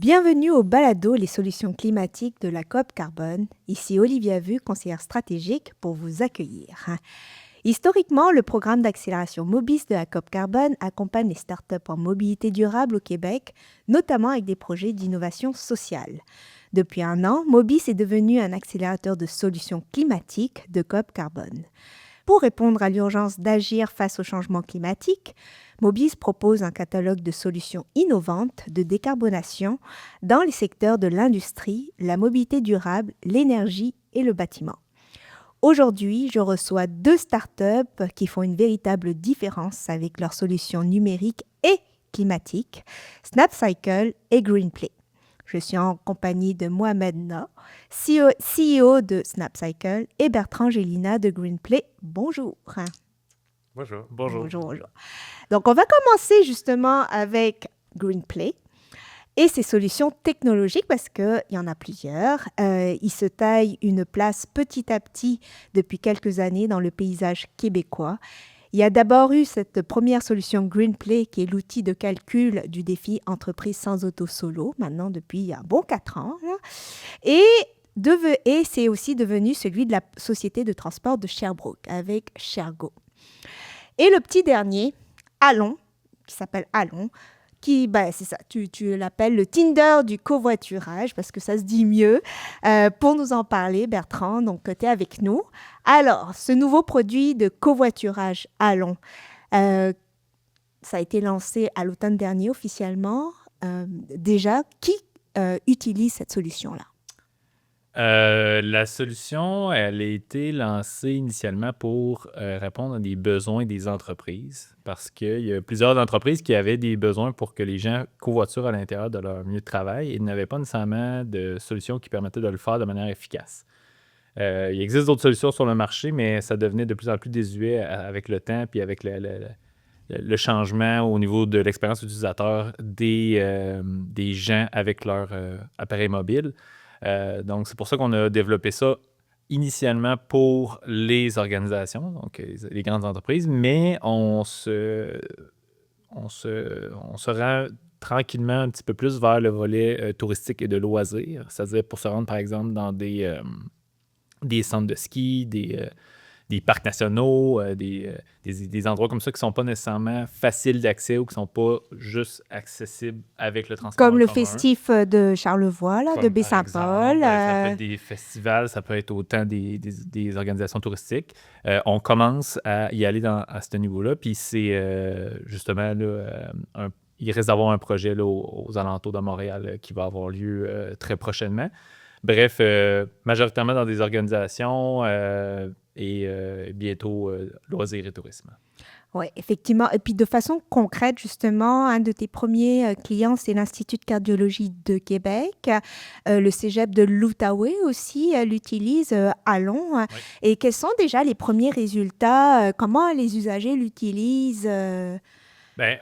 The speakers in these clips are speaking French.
Bienvenue au balado Les solutions climatiques de la COP Carbone. Ici Olivia Vu, conseillère stratégique, pour vous accueillir. Historiquement, le programme d'accélération Mobis de la COP Carbone accompagne les startups en mobilité durable au Québec, notamment avec des projets d'innovation sociale. Depuis un an, Mobis est devenu un accélérateur de solutions climatiques de COP Carbone. Pour répondre à l'urgence d'agir face au changement climatique, Mobis propose un catalogue de solutions innovantes de décarbonation dans les secteurs de l'industrie, la mobilité durable, l'énergie et le bâtiment. Aujourd'hui, je reçois deux startups qui font une véritable différence avec leurs solutions numériques et climatiques, Snapcycle et Greenplay. Je suis en compagnie de Mohamed Na, CEO de Snapcycle, et Bertrand Gélina de Greenplay. Bonjour. Bonjour. Bonjour. Donc, on va commencer justement avec Greenplay et ses solutions technologiques parce qu'il y en a plusieurs. Il se taille une place petit à petit depuis quelques années dans le paysage québécois. Il y a d'abord eu cette première solution Greenplay qui est l'outil de calcul du défi entreprise sans auto solo, maintenant depuis un bon 4 ans. Là. Et c'est aussi devenu celui de la société de transport de Sherbrooke avec Shergo. Et le petit dernier, Allon, qui s'appelle Allon, c'est ça, tu l'appelles le Tinder du covoiturage, parce que ça se dit mieux. Pour nous en parler, Bertrand, donc tu es avec nous. Alors, ce nouveau produit de covoiturage Allon, ça a été lancé à l'automne dernier officiellement. Déjà, qui utilise cette solution-là? La solution, elle a été lancée initialement pour répondre à des besoins des entreprises parce qu'il y a plusieurs entreprises qui avaient des besoins pour que les gens covoiturent à l'intérieur de leur milieu de travail et n'avaient pas nécessairement de solution qui permettait de le faire de manière efficace. Il existe d'autres solutions sur le marché, mais ça devenait de plus en plus désuet avec le temps puis avec le changement au niveau de l'expérience utilisateur des gens avec leur appareil mobile. Donc, c'est pour ça qu'on a développé ça initialement pour les organisations, donc les grandes entreprises, mais on se rend tranquillement un petit peu plus vers le volet touristique et de loisirs, c'est-à-dire pour se rendre, par exemple, dans des centres de ski, des parcs nationaux, des endroits comme ça qui ne sont pas nécessairement faciles d'accès ou qui ne sont pas juste accessibles avec le transport Comme en le commun. festif de Charlevoix, là, de Comme par exemple, Baie-Saint-Paul. ça peut être des festivals, ça peut être autant des organisations touristiques. On commence à y aller à ce niveau-là, puis c'est justement là, il risque d'avoir un projet là, aux alentours de Montréal qui va avoir lieu très prochainement. Bref, majoritairement dans des organisations et bientôt loisirs et tourisme. Oui, effectivement. Et puis de façon concrète, justement, un de tes premiers clients, c'est l'Institut de cardiologie de Québec. Le cégep de l'Outaouais aussi l'utilise à Long. Oui. Et quels sont déjà les premiers résultats? Comment les usagers l'utilisent? Ben,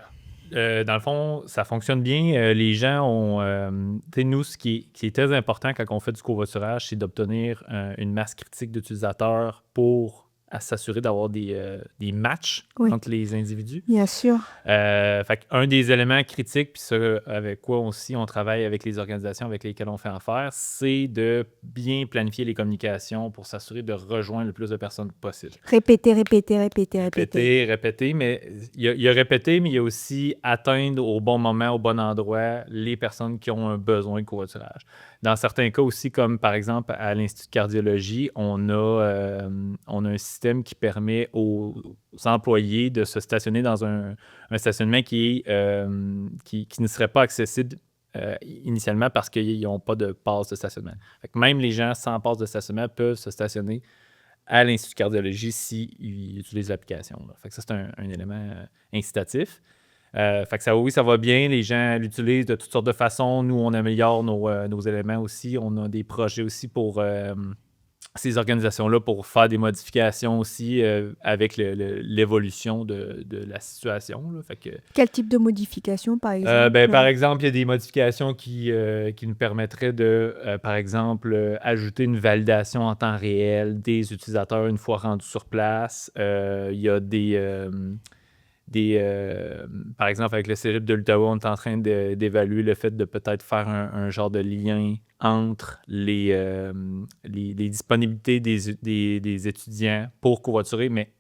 dans le fond, ça fonctionne bien. Les gens ont... tu sais, nous, qui est très important quand on fait du covoiturage, c'est d'obtenir une masse critique d'utilisateurs pour s'assurer d'avoir des matchs Oui, entre les individus. bien sûr. Fait un des éléments critiques, puis ça, avec quoi aussi on travaille avec les organisations avec lesquelles on fait affaire, c'est de bien planifier les communications pour s'assurer de rejoindre le plus de personnes possible. Répéter, répéter, répéter, répéter. Répéter, mais il y a répéter, mais il y a aussi atteindre au bon moment, au bon endroit, les personnes qui ont un besoin de covoiturage. Dans certains cas aussi, comme par exemple à l'Institut de cardiologie, on a un système qui permet aux employés de se stationner dans un stationnement qui ne serait pas accessible initialement parce qu'ils n'ont pas de passe de stationnement. Fait que même les gens sans passe de stationnement peuvent se stationner à l'Institut de cardiologie s'ils utilisent l'application. Là. Fait que ça, c'est un élément incitatif. Fait que ça va bien. Les gens l'utilisent de toutes sortes de façons. Nous, on améliore nos éléments aussi. On a des projets aussi pour ces organisations-là pour faire des modifications aussi avec l'évolution de la situation. Là. Fait que, Quel type de modification, par exemple? par exemple, il y a des modifications qui nous permettraient de, par exemple, ajouter une validation en temps réel des utilisateurs une fois rendus sur place. Il y a par exemple, avec le Cégep de l'Outaouais, on est en train d'évaluer le fait de peut-être faire un genre de lien entre les disponibilités des étudiants pour covoiturer, mais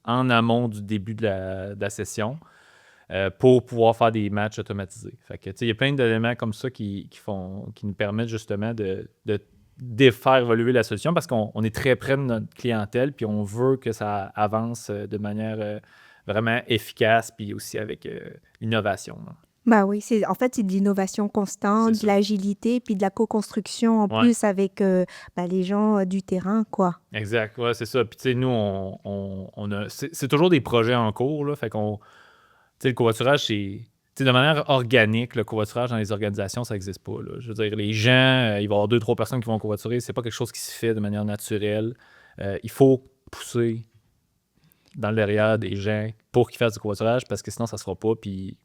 en amont du début de la session, pour pouvoir faire des matchs automatisés. Fait que, il y a plein d'éléments comme ça qui nous permettent justement de faire évoluer la solution parce qu'on est très près de notre clientèle puis on veut que ça avance de manière vraiment efficace puis aussi avec l'innovation. Bah oui, en fait, c'est de l'innovation constante, de ça. l'agilité, puis de la co-construction en plus avec les gens du terrain, quoi. Exact, ouais, c'est ça. Puis tu sais, nous, on a... C'est toujours des projets en cours, là, fait qu'on... Tu sais, le covoiturage, c'est... Tu sais, de manière organique, le covoiturage dans les organisations, ça n'existe pas, là. Je veux dire, les gens, il va y avoir 2-3 personnes qui vont covoiturer, c'est pas quelque chose qui se fait de manière naturelle. Il faut pousser dans le derrière des gens pour qu'ils fassent du covoiturage parce que sinon, ça se fera pas, puis...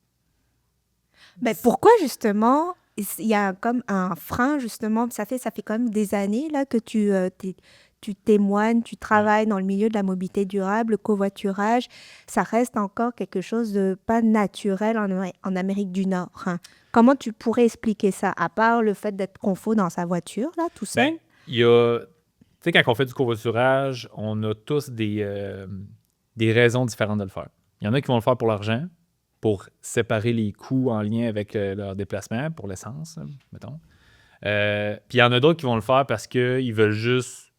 Mais pourquoi justement, il y a comme un frein justement, ça fait quand même des années là que tu témoignes, tu travailles dans le milieu de la mobilité durable, le covoiturage, ça reste encore quelque chose de pas naturel en Amérique du Nord, hein. Comment tu pourrais expliquer ça, à part le fait d'être confort dans sa voiture, là, tout seul? Il y a... Tu sais, quand on fait du covoiturage, on a tous des raisons différentes de le faire. Il y en a qui vont le faire pour l'argent, pour séparer les coûts en lien avec leur déplacement, pour l'essence, mettons. Puis il y en a d'autres qui vont le faire parce qu'ils veulent juste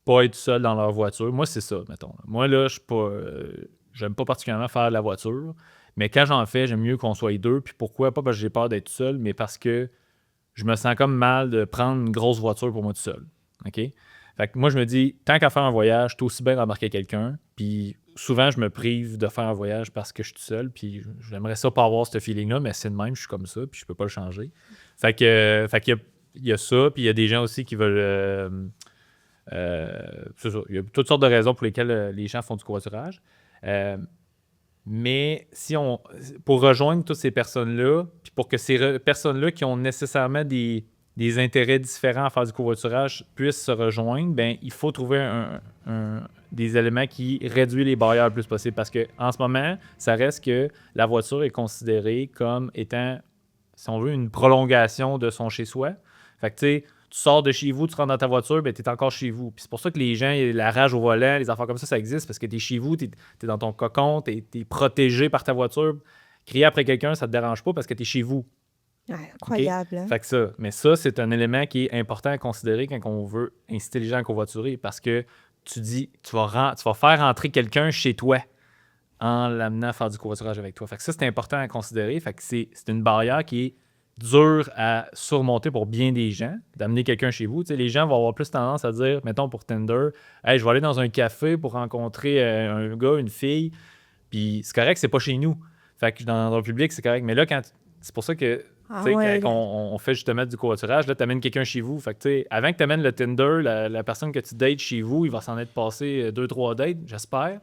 pas être seuls dans leur voiture. Moi, c'est ça, mettons. Moi, là, je suis pas... j'aime pas particulièrement faire la voiture, mais quand j'en fais, j'aime mieux qu'on soit deux. Puis pourquoi? Pas parce que j'ai peur d'être seul, mais parce que je me sens comme mal de prendre une grosse voiture pour moi tout seul. OK? Fait que moi, je me dis, tant qu'à faire un voyage, t'es aussi bien d'embarquer quelqu'un. Puis souvent, je me prive de faire un voyage parce que je suis tout seul. Puis j'aimerais ça pas avoir ce feeling-là, mais c'est de même, je suis comme ça, puis je peux pas le changer. Fait qu'il y a ça, puis il y a des gens aussi qui veulent... c'est ça. Il y a toutes sortes de raisons pour lesquelles les gens font du covoiturage. Mais pour rejoindre toutes ces personnes-là, puis pour que ces personnes-là qui ont nécessairement des intérêts différents à faire du covoiturage puissent se rejoindre, ben il faut trouver des éléments qui réduisent les barrières le plus possible. Parce qu'en ce moment, ça reste que la voiture est considérée comme étant, si on veut, une prolongation de son chez-soi. Fait que tu sais, tu sors de chez vous, tu rentres dans ta voiture, ben, tu es encore chez vous. Puis c'est pour ça que les gens, la rage au volant, les affaires comme ça existe, parce que tu es chez vous, tu es dans ton cocon, tu es protégé par ta voiture. Crier après quelqu'un, ça te dérange pas parce que tu es chez vous. Ouais, incroyable. Okay? Hein? Fait que ça. Mais ça, c'est un élément qui est important à considérer quand on veut inciter les gens à covoiturer, parce que tu vas faire rentrer quelqu'un chez toi en l'amenant à faire du covoiturage avec toi. Fait que ça, c'est important à considérer. Fait que c'est une barrière qui est dur à surmonter pour bien des gens, d'amener quelqu'un chez vous. Tu sais, les gens vont avoir plus tendance à dire, mettons pour Tinder, « Hey, je vais aller dans un café pour rencontrer un gars, une fille. » Puis c'est correct, c'est pas chez nous. Fait que dans le public, c'est correct. Mais là, c'est pour ça que quand on fait justement du covoiturage, là, tu amènes quelqu'un chez vous. Fait que avant que tu amènes le Tinder, la personne que tu dates chez vous, il va s'en être passé 2-3 dates, j'espère.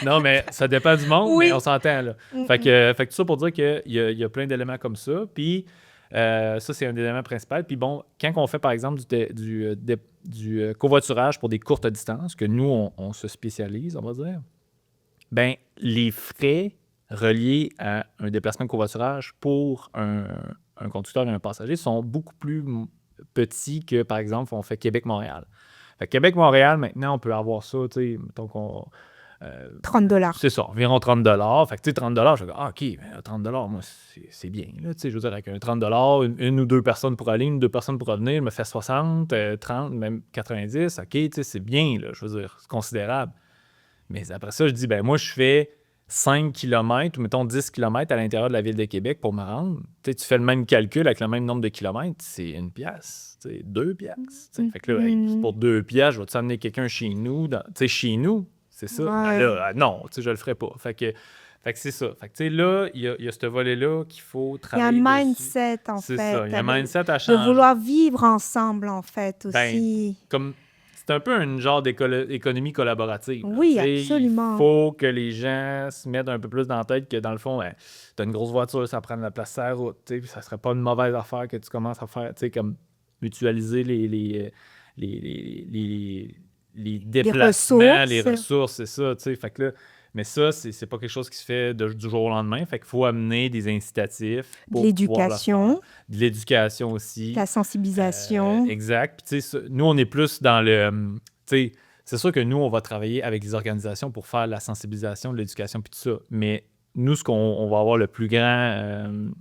Non, mais ça dépend du monde, mais on s'entend, là. Fait que tout ça pour dire qu'il y a plein d'éléments comme ça. Puis ça, c'est un élément principal. Puis bon, quand on fait, par exemple, du covoiturage pour des courtes distances, que nous, on se spécialise, on va dire, ben les frais reliés à un déplacement de covoiturage pour un conducteur et un passager sont beaucoup plus petits que, par exemple, on fait Québec-Montréal. Fait Québec-Montréal, maintenant, on peut avoir ça, tu sais, mettons qu'on... $30. C'est ça, environ $30. Fait que, tu sais, $30, je dis, OK, mais $30, moi, c'est bien. Là, tu sais, je veux dire, avec un $30, une ou deux personnes pour aller, une ou deux personnes pour revenir, je me fais 60, 30, même 90. OK, tu sais, c'est bien, là, je veux dire, c'est considérable. Mais après ça, je dis, ben moi, je fais 5 km ou mettons 10 km à l'intérieur de la ville de Québec pour me rendre. Tu fais le même calcul avec le même nombre de kilomètres, c'est 1 piastre, 2 piastres. Fait que là, hey, pour 2 piastres, je vais t'amener quelqu'un chez nous. Chez nous, c'est ça. Ouais. Ben là, non, je le ferai pas. Fait que c'est ça. Fait que là, il y a ce volet-là qu'il faut travailler. Il y a un dessus. mindset, en fait. C'est ça. Il y a un mindset à changer. De vouloir vivre ensemble, en fait, aussi. C'est un peu un genre d'économie collaborative. Oui, absolument. Il faut que les gens se mettent un peu plus dans la tête que, dans le fond, tu as une grosse voiture, ça prend de la place sur la route. Ça serait pas une mauvaise affaire que tu commences à faire, comme mutualiser les déplacements, les ressources, c'est ça. Fait que là, Mais ça, c'est pas quelque chose qui se fait du jour au lendemain. Fait qu'il faut amener des incitatifs De pour pouvoir le faire. l'éducation, De l'éducation de aussi. la sensibilisation. Exact. Puis, tu sais, nous, on est plus dans le. Tu sais, c'est sûr que nous, on va travailler avec les organisations pour faire la sensibilisation, l'éducation, puis tout ça. Mais nous, ce qu'on va avoir le plus grand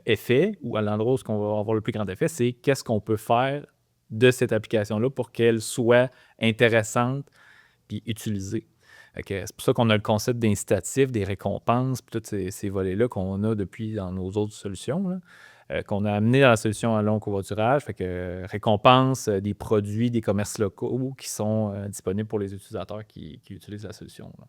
effet, ou à l'endroit où on va avoir le plus grand effet, c'est qu'est-ce qu'on peut faire de cette application-là pour qu'elle soit intéressante puis utilisée. C'est pour ça qu'on a le concept d'incitatif, des récompenses, puis tous ces volets-là qu'on a depuis dans nos autres solutions, là, qu'on a amené dans la solution à long covoiturage. Fait que récompense des produits des commerces locaux qui sont disponibles pour les utilisateurs qui utilisent la solution, là.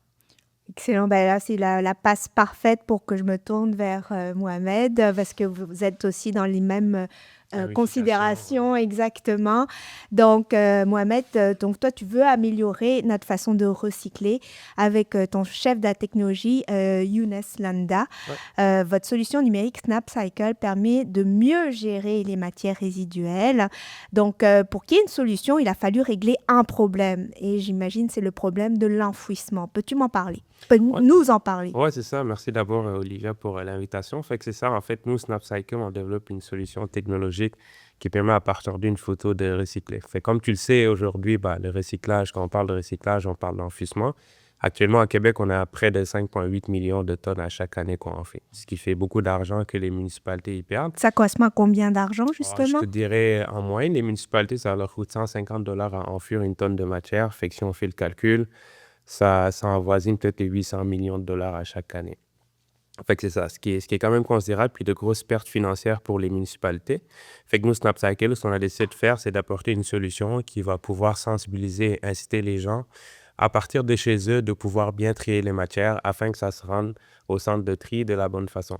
Excellent. Ben là, c'est la passe parfaite pour que je me tourne vers Mohamed, parce que vous êtes aussi dans les mêmes Vérification, considérations exactement. Donc, Mohamed, donc toi, tu veux améliorer notre façon de recycler avec ton chef de la technologie, Younes Landa. Ouais. Votre solution numérique SnapCycle permet de mieux gérer les matières résiduelles. Donc, pour qu'il y ait une solution, il a fallu régler un problème. Et j'imagine c'est le problème de l'enfouissement. Peux-tu m'en parler? Ouais. Nous en parler? Ouais, c'est ça. Merci d'abord, Olivia, pour l'invitation. Fait que c'est ça. En fait, nous, SnapCycle, on développe une solution technologique qui permet à partir d'une photo de recycler. Fait comme tu le sais, aujourd'hui, le recyclage, quand on parle de recyclage, on parle d'enfouissement. Actuellement, à Québec, on a près de 5,8 millions de tonnes à chaque année qu'on en fait, ce qui fait beaucoup d'argent que les municipalités y perdent. Ça correspond à combien d'argent, Je justement? te dirais, en moyenne, les municipalités, ça leur coûte 150 $ à enfouir une tonne de matière. Fait que si on fait le calcul, ça avoisine peut-être les 800 millions de dollars à chaque année. Fait que c'est ça, ce qui est quand même considérable, puis de grosses pertes financières pour les municipalités. Fait que nous, SnapCycle, ce qu'on a décidé de faire, c'est d'apporter une solution qui va pouvoir sensibiliser, inciter les gens à partir de chez eux, de pouvoir bien trier les matières afin que ça se rende au centre de tri de la bonne façon.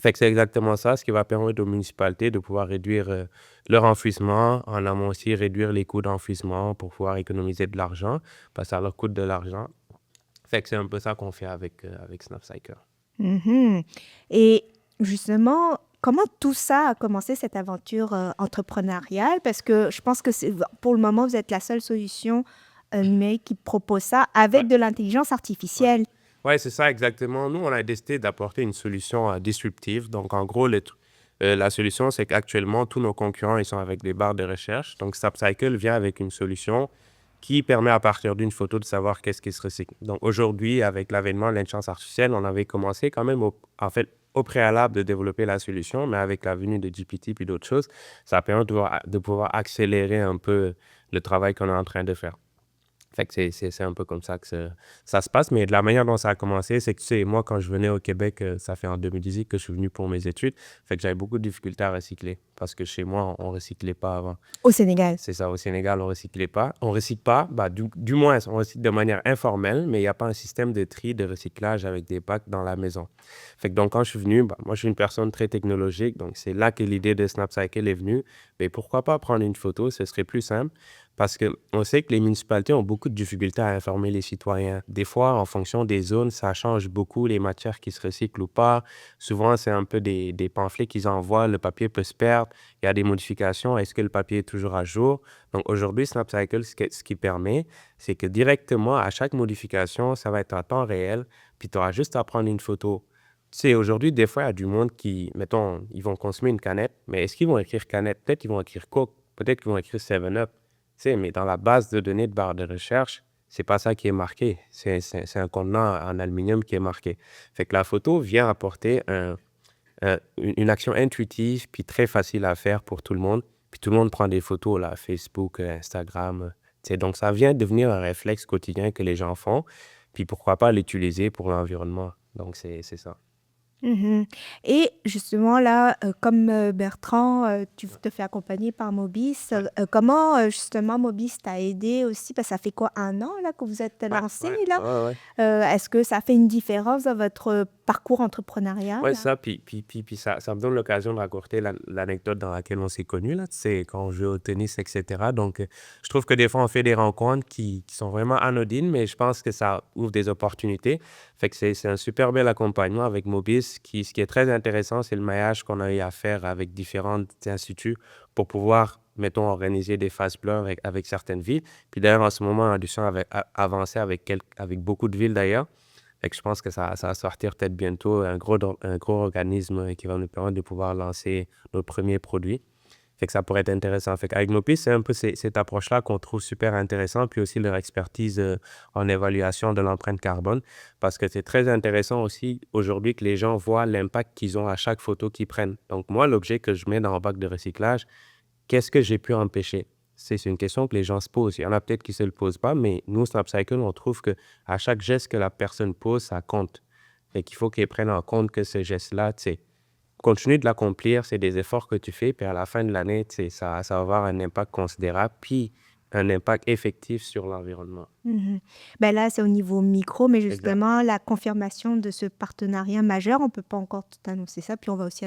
Fait que c'est exactement ça, ce qui va permettre aux municipalités de pouvoir réduire leur enfouissement, en amont aussi réduire les coûts d'enfouissement pour pouvoir économiser de l'argent, parce que ça leur coûte de l'argent. Fait que c'est un peu ça qu'on fait avec SnapCycle. Mhm. Et justement, comment tout ça a commencé, cette aventure entrepreneuriale? Parce que je pense que pour le moment, vous êtes la seule solution numérique qui propose ça avec Ouais. de l'intelligence artificielle. Ouais, c'est ça exactement. Nous, on a décidé d'apporter une solution disruptive. Donc, en gros, la solution, c'est qu'actuellement, tous nos concurrents, ils sont avec des barres de recherche. Donc, SnapCycle vient avec une solution qui permet à partir d'une photo de savoir qu'est-ce qui se recycle. Donc, aujourd'hui, avec l'avènement de l'intelligence artificielle, on avait commencé quand même, au préalable de développer la solution, mais avec la venue de GPT puis d'autres choses, ça permet de pouvoir accélérer un peu le travail qu'on est en train de faire. Fait que c'est un peu comme ça que ça se passe. Mais de la manière dont ça a commencé, c'est que, tu sais, moi, quand je venais au Québec, ça fait en 2018 que je suis venu pour mes études. Fait que j'avais beaucoup de difficultés à recycler parce que chez moi, on ne recyclait pas avant. Au Sénégal. C'est ça, au Sénégal, on ne recyclait pas. On ne recycle pas, du moins, on recycle de manière informelle, mais il n'y a pas un système de tri, de recyclage avec des bacs dans la maison. Fait que donc, quand je suis venu, moi, je suis une personne très technologique, donc c'est là que l'idée de SnapCycle est venue. Mais pourquoi pas prendre une photo, ce serait plus simple. Parce qu'on sait que les municipalités ont beaucoup de difficultés à informer les citoyens. Des fois, en fonction des zones, ça change beaucoup les matières qui se recyclent ou pas. Souvent, c'est un peu des pamphlets qu'ils envoient. Le papier peut se perdre. Il y a des modifications. Est-ce que le papier est toujours à jour? Donc, aujourd'hui, SnapCycle, ce qui permet, c'est que directement, à chaque modification, ça va être en temps réel. Puis, tu auras juste à prendre une photo. Tu sais, aujourd'hui, des fois, il y a du monde qui, mettons, ils vont consommer une canette. Mais est-ce qu'ils vont écrire canette? Peut-être qu'ils vont écrire Coke. Peut-être qu'ils vont écrire 7-Up. Tu sais, mais dans la base de données de barre de recherche, c'est pas ça qui est marqué. C'est un contenant en aluminium qui est marqué. Fait que la photo vient apporter une action intuitive puis très facile à faire pour tout le monde. Puis tout le monde prend des photos, là, Facebook, Instagram. Tu sais, donc ça vient devenir un réflexe quotidien que les gens font. Puis pourquoi pas l'utiliser pour l'environnement. Donc c'est ça. Mhm. Et justement, là, comme Bertrand, tu te fais accompagner par Mobis. Comment, justement, Mobis t'a aidé aussi? Parce que ça fait quoi, 1 an, là, que vous êtes lancé, là? Ouais. Est-ce que ça fait une différence dans votre parcours entrepreneurial? Ouais, ça, puis ça me donne l'occasion de raconter l'anecdote dans laquelle on s'est connus, là, tu sais, quand on joue au tennis, etc. Donc, je trouve que des fois, on fait des rencontres qui sont vraiment anodines, mais je pense que ça ouvre des opportunités. Fait que c'est un super bel accompagnement avec Mobis. Ce qui est très intéressant, c'est le maillage qu'on a eu à faire avec différents instituts pour pouvoir, mettons, organiser des phases bleus avec certaines villes. Puis d'ailleurs, en ce moment, on a dû avancer avec beaucoup de villes, d'ailleurs. Fait que je pense que ça va sortir peut-être bientôt un gros organisme qui va nous permettre de pouvoir lancer nos premiers produits. Fait que ça pourrait être intéressant. Fait qu'avec Mopis, c'est un peu cette approche-là qu'on trouve super intéressant, puis aussi leur expertise en évaluation de l'empreinte carbone, parce que c'est très intéressant aussi aujourd'hui que les gens voient l'impact qu'ils ont à chaque photo qu'ils prennent. Donc moi, l'objet que je mets dans le bac de recyclage, qu'est-ce que j'ai pu empêcher? C'est une question que les gens se posent. Il y en a peut-être qui ne se le posent pas, mais nous, Snapcycle, on trouve que à chaque geste que la personne pose, ça compte. Fait qu'il faut qu'ils prennent en compte que ce geste-là, tu sais, continue de l'accomplir, c'est des efforts que tu fais, puis à la fin de l'année, tu sais, ça va avoir un impact considérable, puis un impact effectif sur l'environnement. Mhm. Ben là, c'est au niveau micro, mais Exact. justement, la confirmation de ce partenariat majeur, on ne peut pas encore tout annoncer ça, puis on va aussi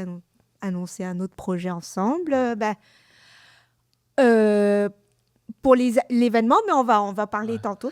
annoncer un autre projet ensemble. Pour l'événement, mais on va parler tantôt.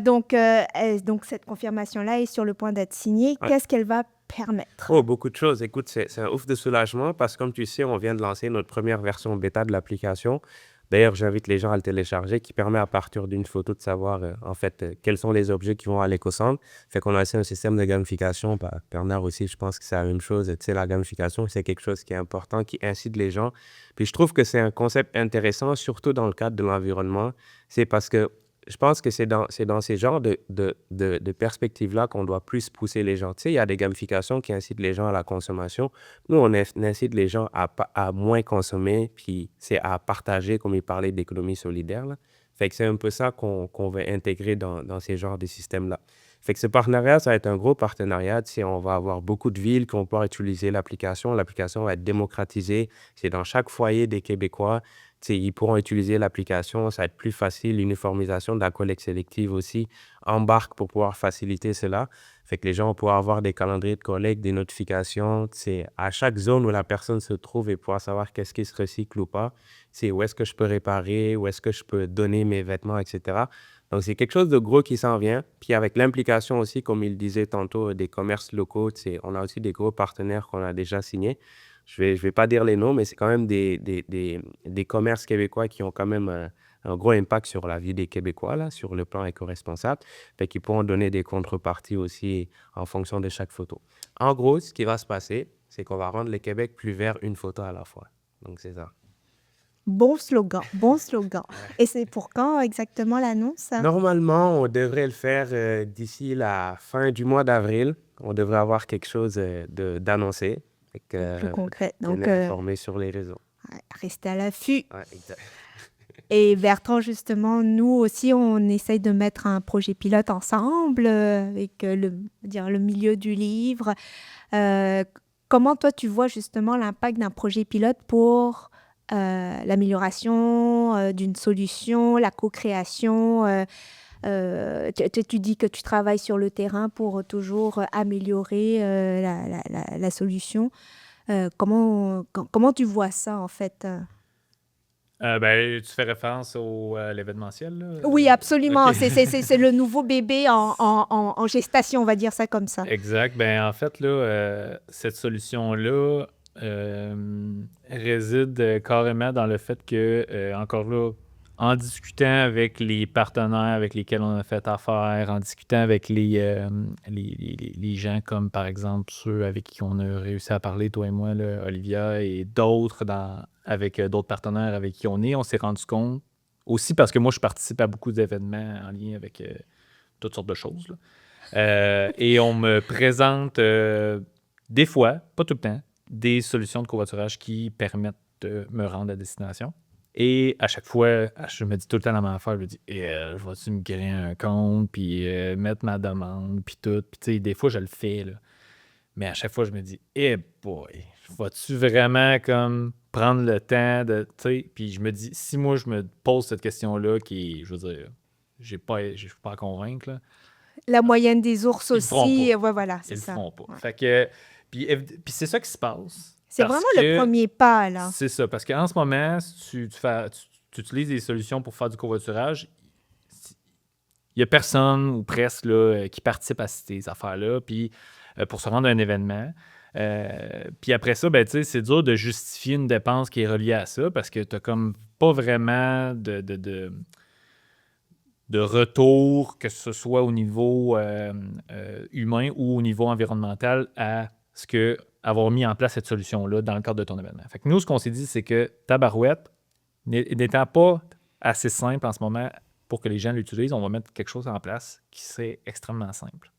Donc, cette confirmation-là est sur le point d'être signée. Ouais. Qu'est-ce qu'elle va permettre? Oh, beaucoup de choses. Écoute, c'est un ouf de soulagement parce que, comme tu sais, on vient de lancer notre première version bêta de l'application. D'ailleurs, j'invite les gens à le télécharger, qui permet à partir d'une photo de savoir, en fait, quels sont les objets qui vont à l'éco-centre. Fait qu'on a aussi un système de gamification. Bernard aussi, je pense que c'est la même chose. Tu sais, la gamification, c'est quelque chose qui est important, qui incite les gens. Puis je trouve que c'est un concept intéressant, surtout dans le cadre de l'environnement. C'est parce que je pense que c'est dans ces genres de perspectives-là qu'on doit plus pousser les gens. Tu sais, il y a des gamifications qui incitent les gens à la consommation. Nous, on incite les gens à moins consommer, puis c'est à partager, comme il parlait d'économie solidaire, là. Fait que c'est un peu ça qu'on veut intégrer dans ces genres de systèmes-là. Fait que ce partenariat, ça va être un gros partenariat. Tu sais, on va avoir beaucoup de villes qui vont pouvoir utiliser l'application. L'application va être démocratisée. C'est dans chaque foyer des Québécois. Tu sais, ils pourront utiliser l'application, ça va être plus facile. L'uniformisation de la collecte sélective aussi embarque pour pouvoir faciliter cela. Fait que les gens vont pouvoir avoir des calendriers de collecte, des notifications, tu sais, à chaque zone où la personne se trouve et pouvoir savoir qu'est-ce qui se recycle ou pas. Tu sais, où est-ce que je peux réparer, où est-ce que je peux donner mes vêtements, etc. Donc, c'est quelque chose de gros qui s'en vient. Puis avec l'implication aussi, comme il disait tantôt, des commerces locaux, tu sais, on a aussi des gros partenaires qu'on a déjà signés. Je vais pas dire les noms, mais c'est quand même des commerces québécois qui ont quand même un gros impact sur la vie des Québécois, là, sur le plan éco-responsable. Fait qu'ils pourront donner des contreparties aussi en fonction de chaque photo. En gros, ce qui va se passer, c'est qu'on va rendre le Québec plus vert une photo à la fois. Donc, c'est ça. Bon slogan, bon slogan. Et c'est pour quand exactement l'annonce? Normalement, on devrait le faire d'ici la fin du mois d'avril. On devrait avoir quelque chose d'annoncé. Fait que, Plus concret. Donc, tenez informé sur les réseaux. restez à l'affût. Ouais, exact. Et Bertrand, justement, nous aussi, on essaye de mettre un projet pilote ensemble avec le milieu du livre. Comment toi, tu vois justement l'impact d'un projet pilote pour l'amélioration d'une solution, la co-création tu dis que tu travailles sur le terrain pour toujours améliorer la solution. Comment tu vois ça, en fait? Tu fais référence à l'événementiel, là? Oui, absolument. OK. C'est le nouveau bébé en gestation, on va dire ça comme ça. Exact. En fait, là, cette solution-là réside carrément dans le fait que, encore là, en discutant avec les partenaires avec lesquels on a fait affaire, en discutant avec les gens comme, par exemple, ceux avec qui on a réussi à parler, toi et moi, là, Olivia, et d'autres avec d'autres partenaires avec qui on s'est rendu compte, aussi parce que moi, je participe à beaucoup d'événements en lien avec toutes sortes de choses, là. Et on me présente des fois, pas tout le temps, des solutions de covoiturage qui permettent de me rendre à destination. Et à chaque fois, je me dis tout le temps la même affaire. Je me dis, je vais-tu me créer un compte, puis mettre ma demande, puis tout. Puis tu sais, des fois, je le fais, là. Mais à chaque fois, je me dis, boy, vas-tu vraiment comme prendre le temps de, tu sais, puis je me dis, si moi, je me pose cette question-là, qui, je veux dire, je suis pas à convaincre, là. La moyenne des ours Ils le feront aussi. pas. Ouais, voilà, c'est Ils le ça. feront pas. Ouais. Fait que, puis c'est ça qui se passe. C'est Parce vraiment le que premier pas, là. C'est ça, parce qu'en ce moment, si tu utilises des solutions pour faire du covoiturage, il n'y a personne ou presque là, qui participe à ces affaires-là, puis pour se rendre à un événement. Puis après ça, tu sais, c'est dur de justifier une dépense qui est reliée à ça parce que tu n'as comme pas vraiment de retour, que ce soit au niveau humain ou au niveau environnemental, à ce que avoir mis en place cette solution-là dans le cadre de ton événement. Fait que nous, ce qu'on s'est dit, c'est que Tabarouette, n'étant pas assez simple en ce moment pour que les gens l'utilisent, on va mettre quelque chose en place qui serait extrêmement simple.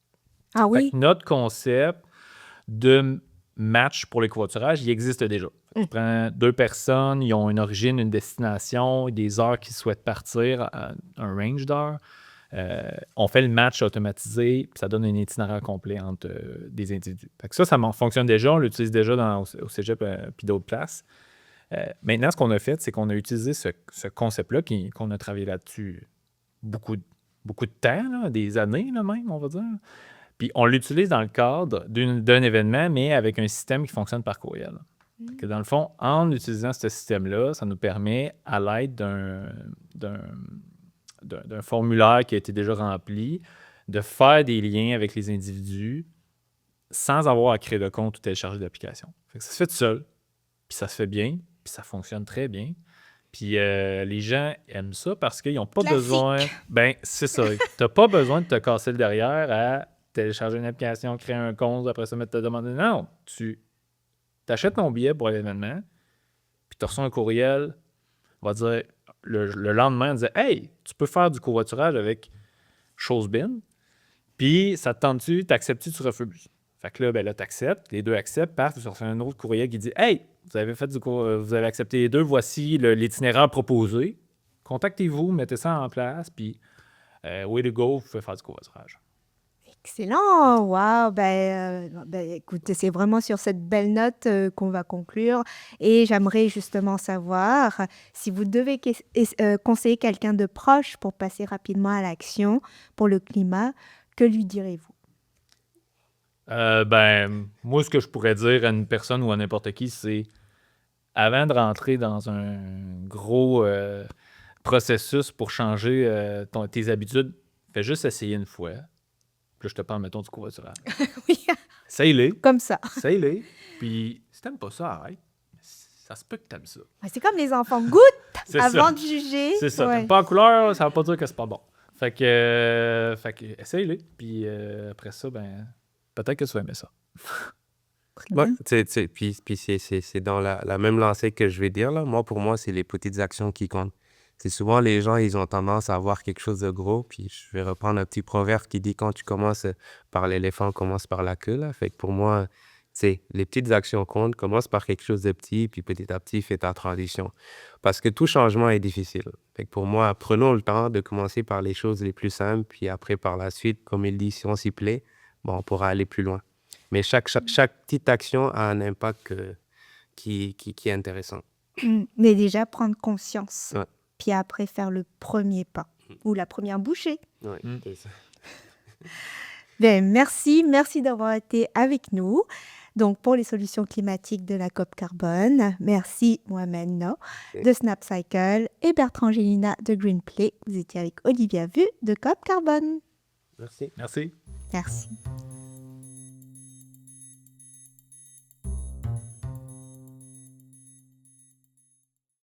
Ah Fait oui? que notre concept de match pour le covoiturage, il existe déjà. Fait que tu prends 2 personnes, ils ont une origine, une destination, des heures qu'ils souhaitent partir, un range d'heures. On fait le match automatisé, puis ça donne un itinéraire complet entre des individus. Fait que ça fonctionne déjà, on l'utilise déjà au cégep puis d'autres places. Maintenant, ce qu'on a fait, c'est qu'on a utilisé ce concept-là, qu'on a travaillé là-dessus beaucoup de temps, là, des années là, même, on va dire. Puis on l'utilise dans le cadre d'un événement, mais avec un système qui fonctionne par courriel. Fait que dans le fond, en utilisant ce système-là, ça nous permet, à l'aide d'un formulaire qui a été déjà rempli, de faire des liens avec les individus sans avoir à créer de compte ou télécharger d'application. Fait que ça se fait tout seul, puis ça se fait bien, puis ça fonctionne très bien. Puis les gens aiment ça parce qu'ils n'ont pas Classique. besoin... Ben, c'est ça. Tu n'as pas besoin de te casser le derrière à télécharger une application, créer un compte, après ça, mettre ta demande. Non, tu achètes ton billet pour l'événement, puis tu reçois un courriel, on va dire, le lendemain, on dit « Hey, tu peux faire du covoiturage avec Chosebin, puis ça te tente-tu, t'acceptes-tu, tu refuses. » Fait que là, tu acceptes, les deux acceptent, partent, tu reçois un autre courriel qui dit « Hey, vous avez accepté les deux, voici l'itinéraire proposé. Contactez-vous, mettez ça en place, puis way to go, vous pouvez faire du covoiturage. » Excellent! Wow! Écoute, c'est vraiment sur cette belle note qu'on va conclure. Et j'aimerais justement savoir si vous devez conseiller quelqu'un de proche pour passer rapidement à l'action pour le climat, que lui direz-vous? Moi, ce que je pourrais dire à une personne ou à n'importe qui, c'est avant de rentrer dans un gros processus pour changer tes habitudes, fais juste essayer une fois. Puis là, je te parle, mettons, du covoiturage. Oui, Essaye-les. comme ça. Essaye-les. Puis si t'aimes pas ça, arrête. Ça se peut que t'aimes ça. Ouais, c'est comme les enfants, goûtent C'est avant ça. de juger. C'est ça. Ouais. T'aimes pas la couleur, ça veut pas dire que c'est pas bon. Fait que essaye-les. Puis après ça, peut-être que tu vas aimer ça. Très Ouais, bien. puis c'est dans la même lancée que je vais dire, là. Pour moi, c'est les petites actions qui comptent. C'est souvent les gens, ils ont tendance à avoir quelque chose de gros, puis je vais reprendre un petit proverbe qui dit quand tu commences par l'éléphant, commence par la queue, là. Fait que pour moi, les petites actions comptent, commence par quelque chose de petit, puis petit à petit, fais ta transition. Parce que tout changement est difficile. Fait que pour moi, prenons le temps de commencer par les choses les plus simples, puis après, par la suite, comme il dit, si on s'y plaît, on pourra aller plus loin. Mais chaque petite action a un impact qui est intéressant. Mais déjà, prendre conscience. Ouais. Puis après, faire le premier pas ou la première bouchée. Ouais, c'est ça. Merci d'avoir été avec nous. Donc, pour les solutions climatiques de la COP Carbone, merci Mohamed No de SnapCycle et Bertrand Gélina de Greenplay. Vous étiez avec Olivia Vu de COP Carbone. Merci. Merci. Merci.